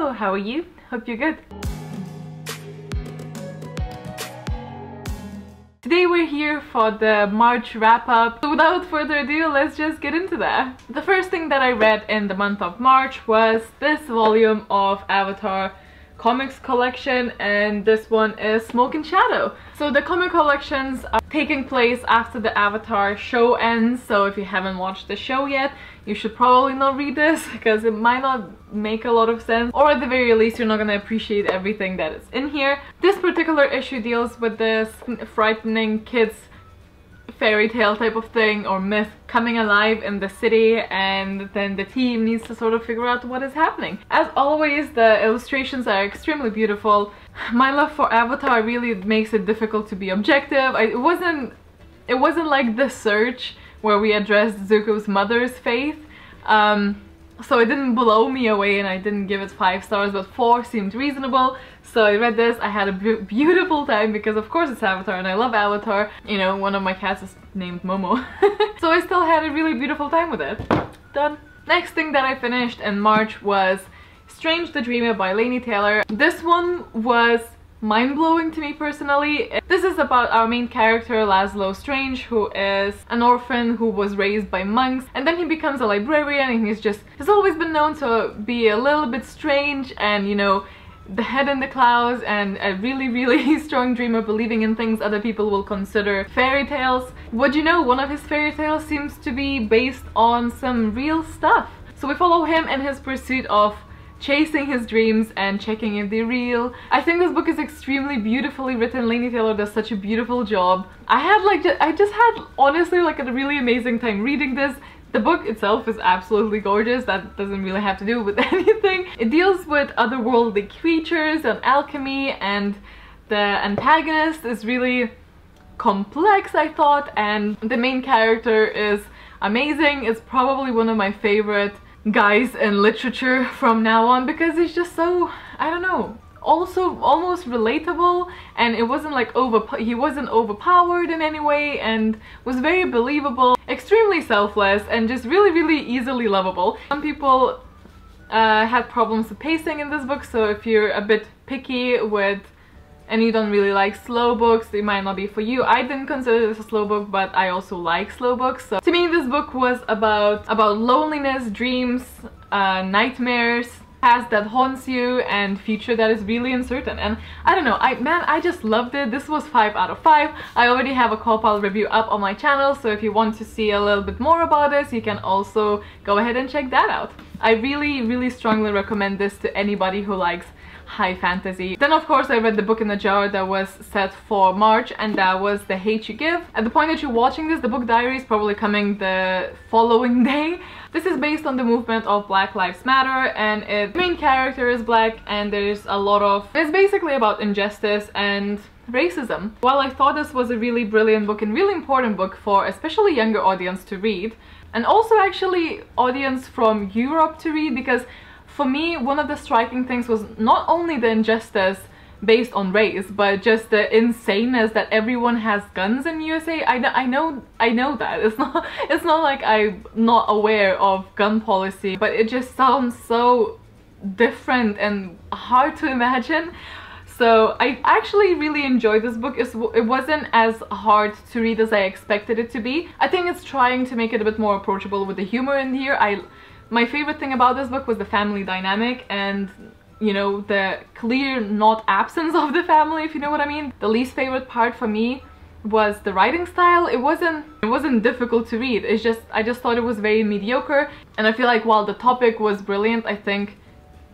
Hello, how are you? Hope you're good. Today we're here for the March wrap-up. So without further ado, let's just get into that. The first thing that I read in the month of March was this volume of Avatar comics collection, and this one is Smoke and Shadow. So the comic collections are taking place after the Avatar show ends, so if you haven't watched the show yet, you should probably not read this because it might not make a lot of sense, or at the very least you're not gonna appreciate everything that is in here. This particular issue deals with this frightening kids fairy tale type of thing or myth coming alive in the city, and then the team needs to sort of figure out what is happening. As always, the illustrations are extremely beautiful. My love for Avatar really makes it difficult to be objective. It wasn't like The Search where we addressed Zuko's mother's faith. So it didn't blow me away and I didn't give it 5 stars, but 4 seemed reasonable. So I read this, I had a beautiful time because of course it's Avatar and I love Avatar. You know, one of my cats is named Momo. So I still had a really beautiful time with it. Done. Next thing that I finished in March was Strange the Dreamer by Laini Taylor. This one was mind-blowing to me personally. This is about our main character Laszlo Strange, who is an orphan who was raised by monks, and then he becomes a librarian, and he's always been known to be a little bit strange and, you know, the head in the clouds and a really strong dreamer, believing in things other people will consider fairy tales. Would you know, one of his fairy tales seems to be based on some real stuff. So we follow him in his pursuit of chasing his dreams and checking if they're real. I think this book is extremely beautifully written. Laini Taylor does such a beautiful job. I just had honestly like a really amazing time reading this. The book itself is absolutely gorgeous. That doesn't really have to do with anything. It deals with otherworldly creatures and alchemy, and the antagonist is really complex, I thought, and the main character is amazing. It's probably one of my favorite guys in literature from now on because he's just so, I don't know, also almost relatable, and it wasn't like he wasn't overpowered in any way, and was very believable, extremely selfless, and just really easily lovable. Some people had problems with pacing in this book, so if you're a bit picky with and you don't really like slow books, it might not be for you. I didn't consider this a slow book, but I also like slow books. So to me, this book was about loneliness, dreams, nightmares, past that haunts you, and future that is really uncertain. And I don't know, I just loved it. This was 5 out of 5. I already have a Copal review up on my channel, so if you want to see a little bit more about this, you can also go ahead and check that out. I really strongly recommend this to anybody who likes high fantasy. Then of course I read the book in the jar that was set for March, and that was The Hate You Give. At the point that you're watching this, the book diary is probably coming the following day. This is based on the movement of Black Lives Matter, and the main character is black, and there's a lot of... It's basically about injustice and racism. While I thought this was a really brilliant book and really important book for especially younger audience to read, and also actually audience from Europe to read, because for me, one of the striking things was not only the injustice based on race, but just the insaneness that everyone has guns in USA. I know that. It's not like I'm not aware of gun policy, but it just sounds so different and hard to imagine. So I actually really enjoyed this book. It wasn't as hard to read as I expected it to be. I think it's trying to make it a bit more approachable with the humor in here. My favorite thing about this book was the family dynamic and, you know, the clear not absence of the family, if you know what I mean. The least favorite part for me was the writing style. It wasn't difficult to read. I just thought it was very mediocre, and I feel like while the topic was brilliant, I think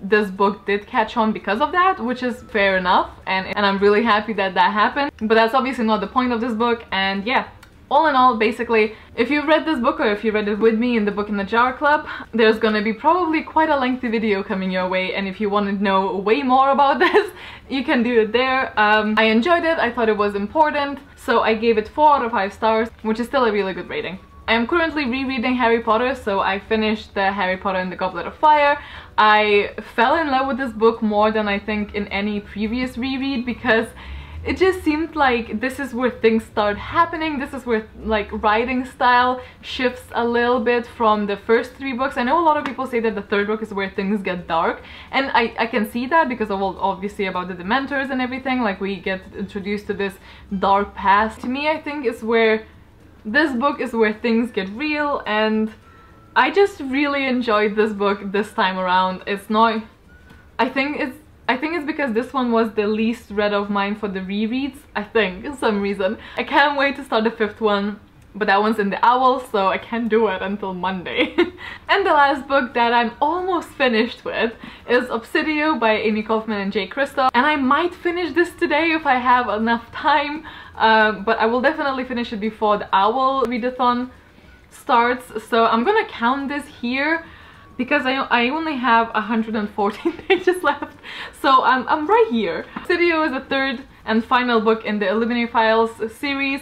this book did catch on because of that, which is fair enough, and I'm really happy that that happened. But that's obviously not the point of this book, and yeah. All in all, basically, if you've read this book or if you read it with me in the Book in the Jar Club, there's gonna be probably quite a lengthy video coming your way, and if you want to know way more about this, you can do it there. I enjoyed it, I thought it was important, so I gave it 4 out of 5 stars, which is still a really good rating. I am currently rereading Harry Potter, so I finished the Harry Potter and the Goblet of Fire. I fell in love with this book more than I think in any previous reread, because it just seemed like this is where things start happening. This is where like writing style shifts a little bit from the first 3 books. I know a lot of people say that the 3rd book is where things get dark, and I can see that because of obviously about the Dementors and everything, like we get introduced to this dark past. To me, I think it's where this book is where things get real, and I just really enjoyed this book this time around. It's not, I think it's because this one was the least read of mine for the rereads, I think, for some reason. I can't wait to start the 5th one, but that one's in the Owl, so I can't do it until Monday. And the last book that I'm almost finished with is Obsidio by Amy Kaufman and Jay Kristoff. And I might finish this today if I have enough time, but I will definitely finish it before the Owl readathon starts. So I'm gonna count this here because I only have 114 pages left, so I'm right here. Obsidio is the 3rd and final book in the Illuminae Files series.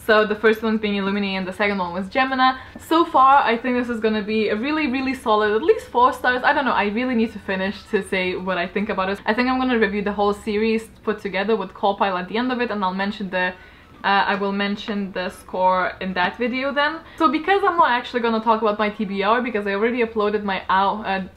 So the first one being Illuminae and the second one was Gemina. So far, I think this is gonna be a really solid, at least 4 stars. I don't know, I really need to finish to say what I think about it. I think I'm gonna review the whole series put together with Callpile at the end of it, and I'll mention the I will mention the score in that video then. So because I'm not actually gonna talk about my TBR, because I already uploaded my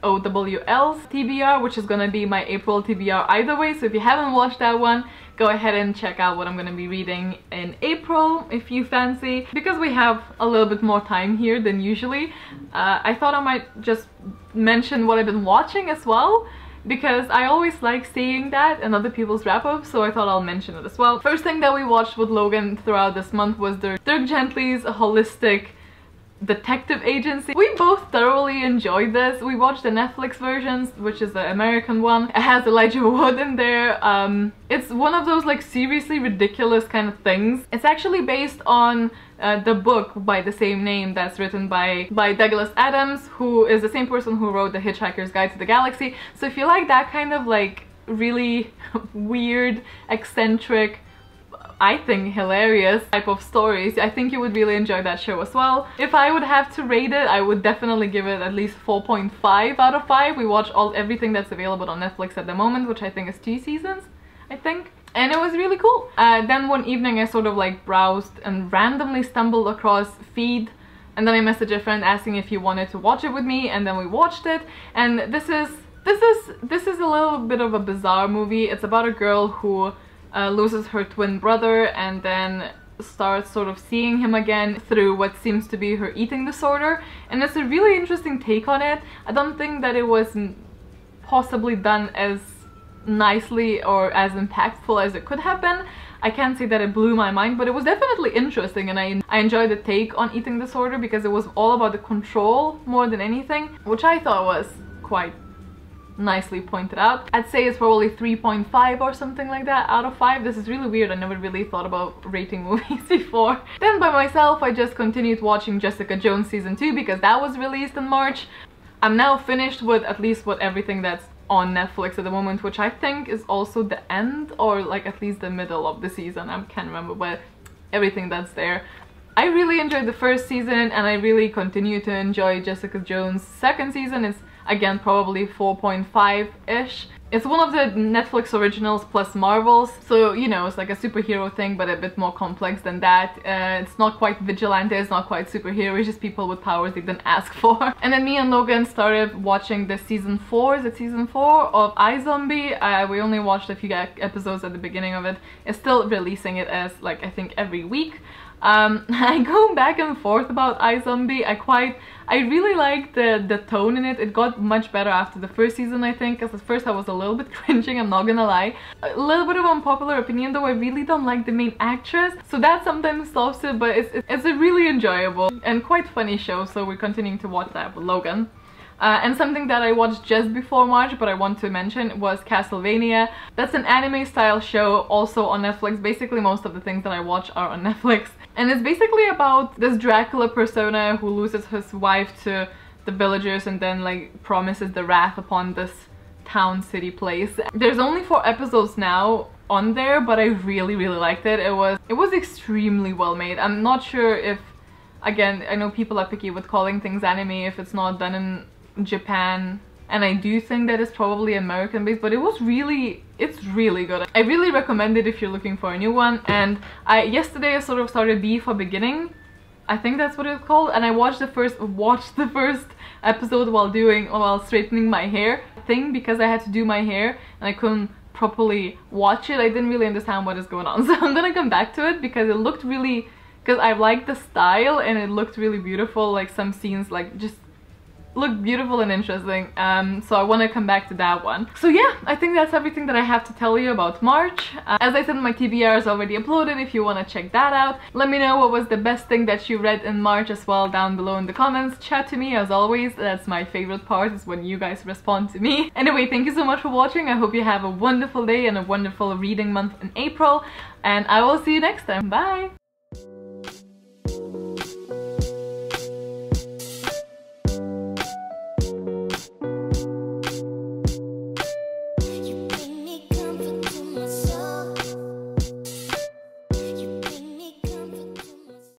OWL's TBR, which is gonna be my April TBR either way, so if you haven't watched that one, go ahead and check out what I'm gonna be reading in April if you fancy. Because we have a little bit more time here than usually, I thought I might just mention what I've been watching as well, because I always like seeing that in other people's wrap-ups, so I thought I'll mention it as well. First thing that we watched with Logan throughout this month was Dirk Gently's holistic detective agency. We both thoroughly enjoyed this. We watched the Netflix versions, which is the American one. It has Elijah Wood in there. It's one of those like seriously ridiculous kind of things. It's actually based on the book by the same name that's written by Douglas Adams, who is the same person who wrote The Hitchhiker's Guide to the Galaxy. So if you like that kind of like really weird, eccentric, I think hilarious type of stories, I think you would really enjoy that show as well. If I would have to rate it, I would definitely give it at least 4.5 out of 5. We watched everything that's available on Netflix at the moment, which I think is 2 seasons, I think. And it was really cool. Then one evening I sort of like browsed and randomly stumbled across Feed, and then I messaged a friend asking if he wanted to watch it with me, and then we watched it. And this is a little bit of a bizarre movie. It's about a girl who loses her twin brother and then starts sort of seeing him again through what seems to be her eating disorder, and it's a really interesting take on it. I don't think that it was possibly done as nicely or as impactful as it could have been. I can't say that it blew my mind, but it was definitely interesting, and I enjoyed the take on eating disorder because it was all about the control more than anything, which I thought was quite nicely pointed out. I'd say it's probably 3.5 or something like that out of 5. This is really weird. I never really thought about rating movies before. Then by myself, I just continued watching Jessica Jones season 2 because that was released in March. I'm now finished with at least everything that's on Netflix at the moment, which I think is also the end or like at least the middle of the season. I can't remember, but everything that's there. I really enjoyed the first season, and I really continue to enjoy Jessica Jones' second season. It's again probably 4.5-ish. It's one of the Netflix originals plus Marvels, so you know, it's like a superhero thing but a bit more complex than that. It's not quite vigilante, it's not quite superhero, it's just people with powers they didn't ask for. And then me and Logan started watching the season 4, is it season 4 of iZombie? We only watched a few episodes at the beginning of it. It's still releasing it as like I think every week. I go back and forth about iZombie. I really like the tone in it. It got much better after the first season, I think, because at first I was a little bit cringing, I'm not gonna lie. A little bit of unpopular opinion though, I really don't like the main actress, so that sometimes stops it, but it's a really enjoyable and quite funny show, so we're continuing to watch that with Logan. And something that I watched just before March, but I want to mention, was Castlevania. That's an anime style show, also on Netflix. Basically most of the things that I watch are on Netflix. And it's basically about this Dracula persona who loses his wife to the villagers and then like promises the wrath upon this town city place. There's only 4 episodes now on there, but I really liked it. It was extremely well made. I'm not sure if, again, I know people are picky with calling things anime if it's not done in Japan and I do think that it's probably American based, but it's really good. I really recommend it if you're looking for a new one. And yesterday I sort of started B for Beginning, I think that's what it's called, and I watched the first episode while straightening my hair thing, because I had to do my hair and I couldn't properly watch it. I didn't really understand what is going on, so I'm gonna come back to it because it looked really, because I liked the style and it looked really beautiful. Like some scenes like just looked beautiful and interesting, so I want to come back to that one. So yeah, I think that's everything that I have to tell you about March. As I said, my TBR is already uploaded if you want to check that out. Let me know what was the best thing that you read in March as well down below in the comments. Chat to me as always, that's my favorite part, is when you guys respond to me. Anyway, thank you so much for watching. I hope you have a wonderful day and a wonderful reading month in April, and I will see you next time. Bye!